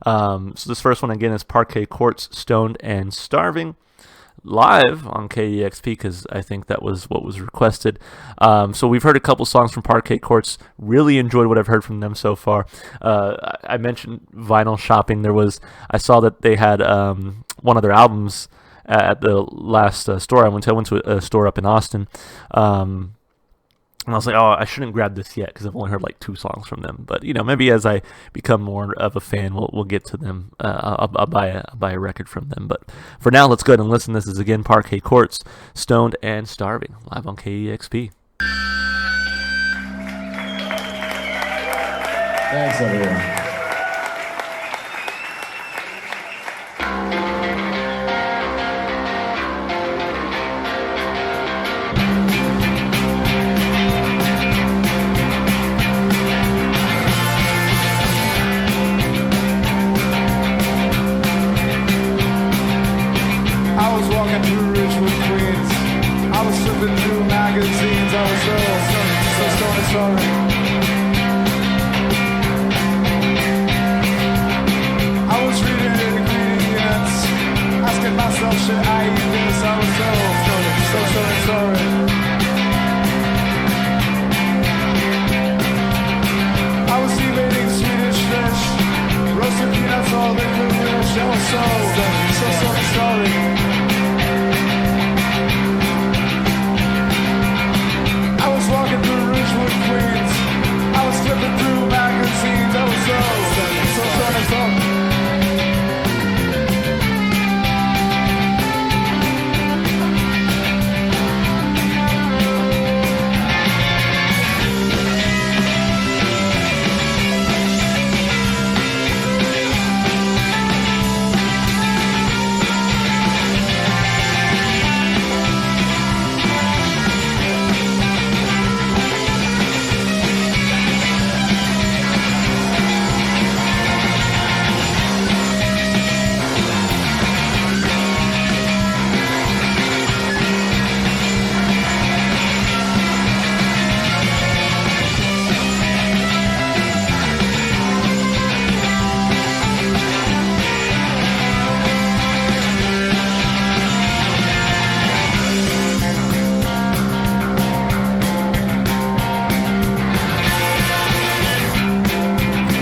So this first one again is Parquet Courts, Stoned and Starving, live on KEXP, because I think that was what was requested. So we've heard a couple songs from Parquet Courts. Really enjoyed what I've heard from them so far. I mentioned vinyl shopping. I saw that they had one of their albums at the last store I went to. I went to a store up in Austin. And I was like, oh, I shouldn't grab this yet because I've only heard like 2 songs from them. But maybe as I become more of a fan, we'll get to them. I'll buy a record from them. But for now, let's go ahead and listen. This is again Parquet Courts, Stoned and Starving, live on KEXP. Thanks, everyone.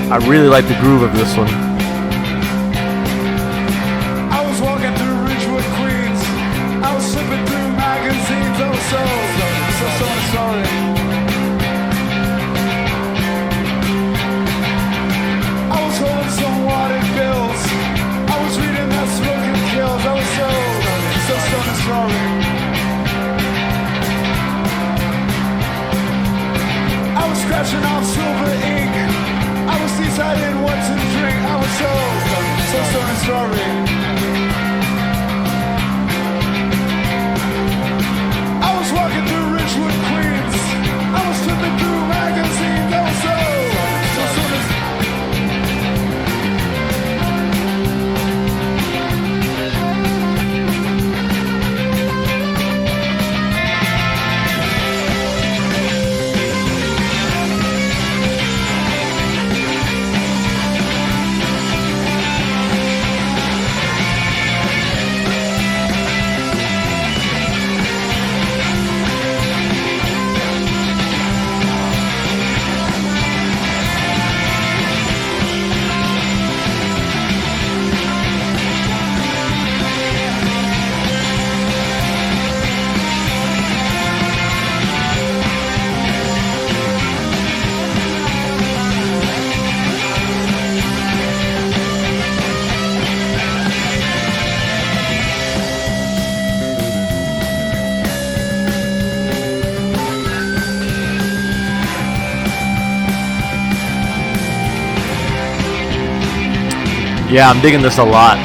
I really like the groove of this one. I was walking through Ridgewood, Queens. I was slipping through magazines. I was so sorry. I was holding some wadded bills. I was reading that Smoking Kills. I was so sorry. I was scratching off silver ink. I was deciding what to drink. I was so sorry. I was walking through Ridgewood, Queens. I was flipping through magazines. I was so Yeah, I'm digging this a lot.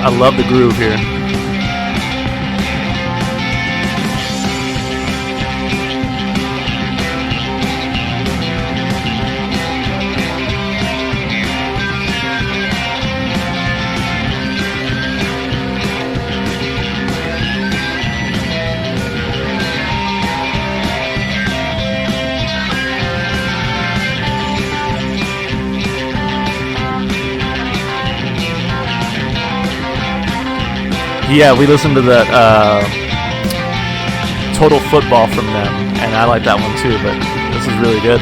I love the groove here. Yeah, we listened to that Total Football from them, and I like that one too, but this is really good.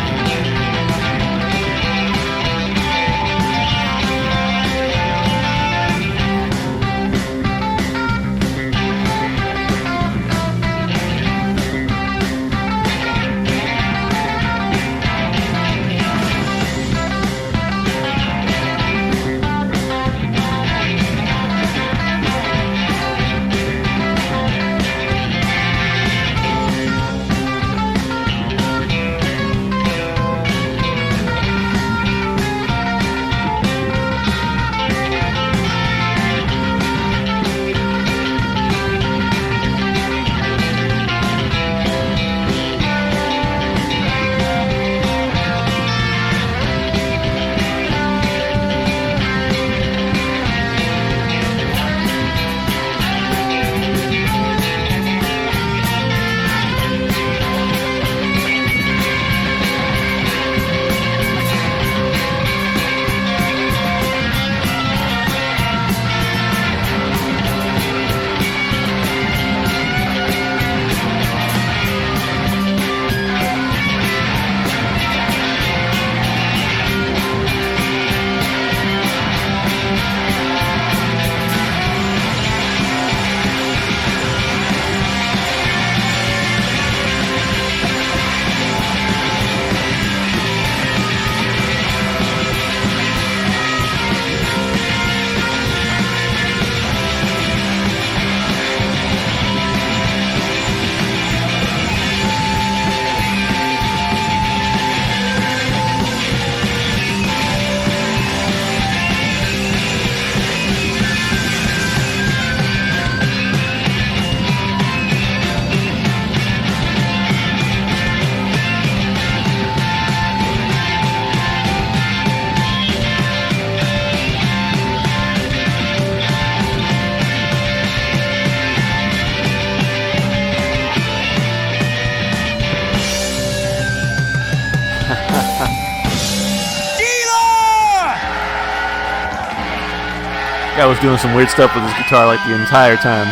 Guy was doing some weird stuff with his guitar like the entire time.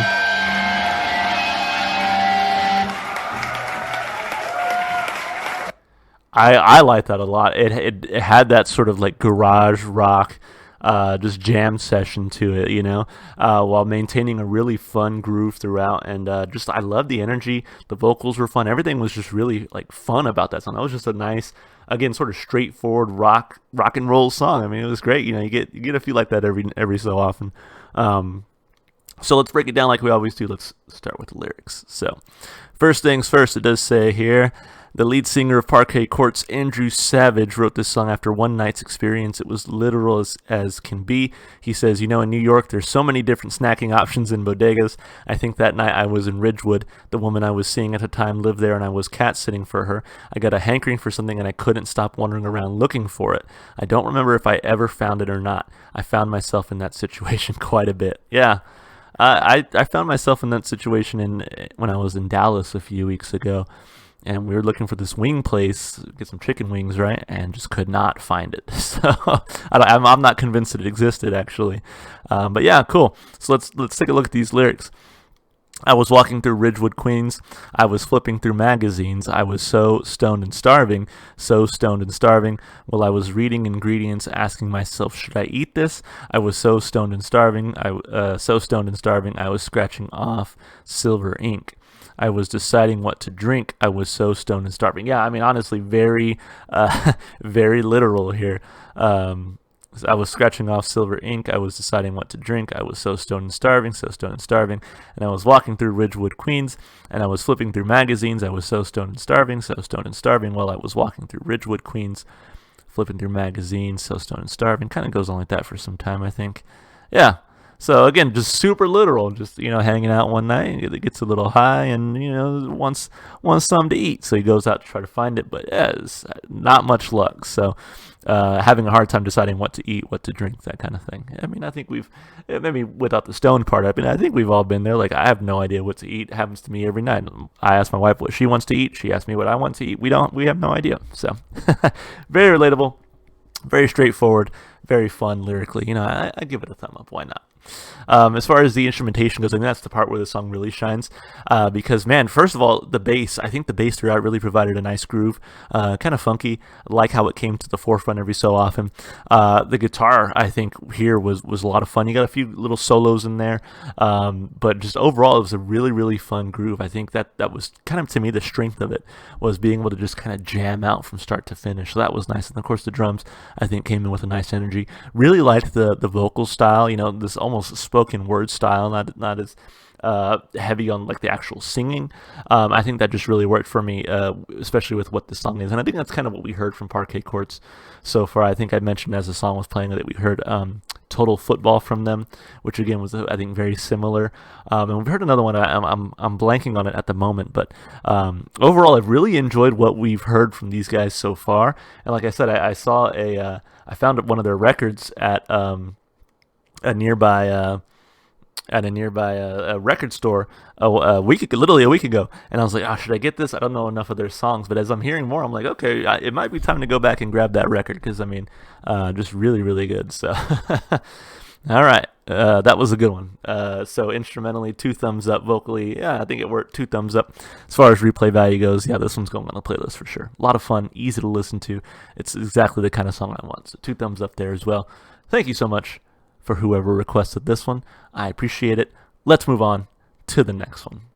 I like that a lot. It had that sort of like garage rock, just jam session to it, while maintaining a really fun groove throughout. And just I love the energy. The vocals were fun. Everything was just really like fun about that song. That was just a nice, again, sort of straightforward rock and roll song. I mean, it was great. You get a feel like that every so often. So let's break it down like we always do. Let's start with the lyrics. So, first things first, it does say here, the lead singer of Parquet Courts, Andrew Savage, wrote this song after one night's experience. It was literal as can be. He says, in New York, there's so many different snacking options in bodegas. I think that night I was in Ridgewood. The woman I was seeing at the time lived there, and I was cat sitting for her. I got a hankering for something, and I couldn't stop wandering around looking for it. I don't remember if I ever found it or not. I found myself in that situation quite a bit. Yeah. I found myself in that situation when I was in Dallas a few weeks ago. And we were looking for this wing place, get some chicken wings, right? And just could not find it. So I'm not convinced that it existed, actually. But yeah, cool. So let's take a look at these lyrics. I was walking through Ridgewood, Queens. I was flipping through magazines. I was so stoned and starving, While I was reading ingredients, asking myself, should I eat this? I was so stoned and starving. I was scratching off silver ink. I was deciding what to drink. I was so stoned and starving. Yeah, I mean, honestly, very, very literal here. I was scratching off silver ink. I was deciding what to drink. I was so stoned and starving. And I was walking through Ridgewood, Queens, and I was flipping through magazines. I was so stoned and starving while I was walking through Ridgewood, Queens, flipping through magazines, so stoned and starving. Kind of goes on like that for some time, I think. Yeah. So again, just super literal, just hanging out one night, it gets a little high, and wants something to eat, so he goes out to try to find it, but yeah, it's not much luck. So having a hard time deciding what to eat, what to drink, that kind of thing. I mean, I think maybe without the stone part, I think we've all been there. Like, I have no idea what to eat. It happens to me every night. I ask my wife what she wants to eat. She asks me what I want to eat. We have no idea. So very relatable, very straightforward, very fun lyrically. I give it a thumb up. Why not? As far as the instrumentation goes, I think that's the part where the song really shines. Because, man, first of all, the bass, I think the bass throughout really provided a nice groove. Kind of funky, like how it came to the forefront every so often. The guitar, I think, here was a lot of fun. You got a few little solos in there. But just overall, it was a really, really fun groove. I think that was kind of, to me, the strength of it, was being able to just kind of jam out from start to finish. So that was nice. And of course, the drums, I think, came in with a nice energy. Really liked the vocal style, this almost spoken word style, not as heavy on like the actual singing. I think that just really worked for me, especially with what the song is, and I think that's kind of what we heard from Parquet Courts so far. I think I mentioned as the song was playing that we heard Total Football from them, which again was I think very similar. And we've heard another one. I'm blanking on it at the moment, but overall, I've really enjoyed what we've heard from these guys so far. And like I said, I saw I found one of their records at a nearby record store literally a week ago, and I was like, oh, should I get this? I don't know enough of their songs, but as I'm hearing more, I'm like, okay, it might be time to go back and grab that record, because I mean, just really, really good. So, all right, that was a good one. So instrumentally, 2 thumbs up. Vocally, yeah, I think it worked. 2 thumbs up. As far as replay value goes, yeah, this one's going on the playlist for sure. A lot of fun, easy to listen to. It's exactly the kind of song I want. So 2 thumbs up there as well. Thank you so much for whoever requested this one. I appreciate it. Let's move on to the next one.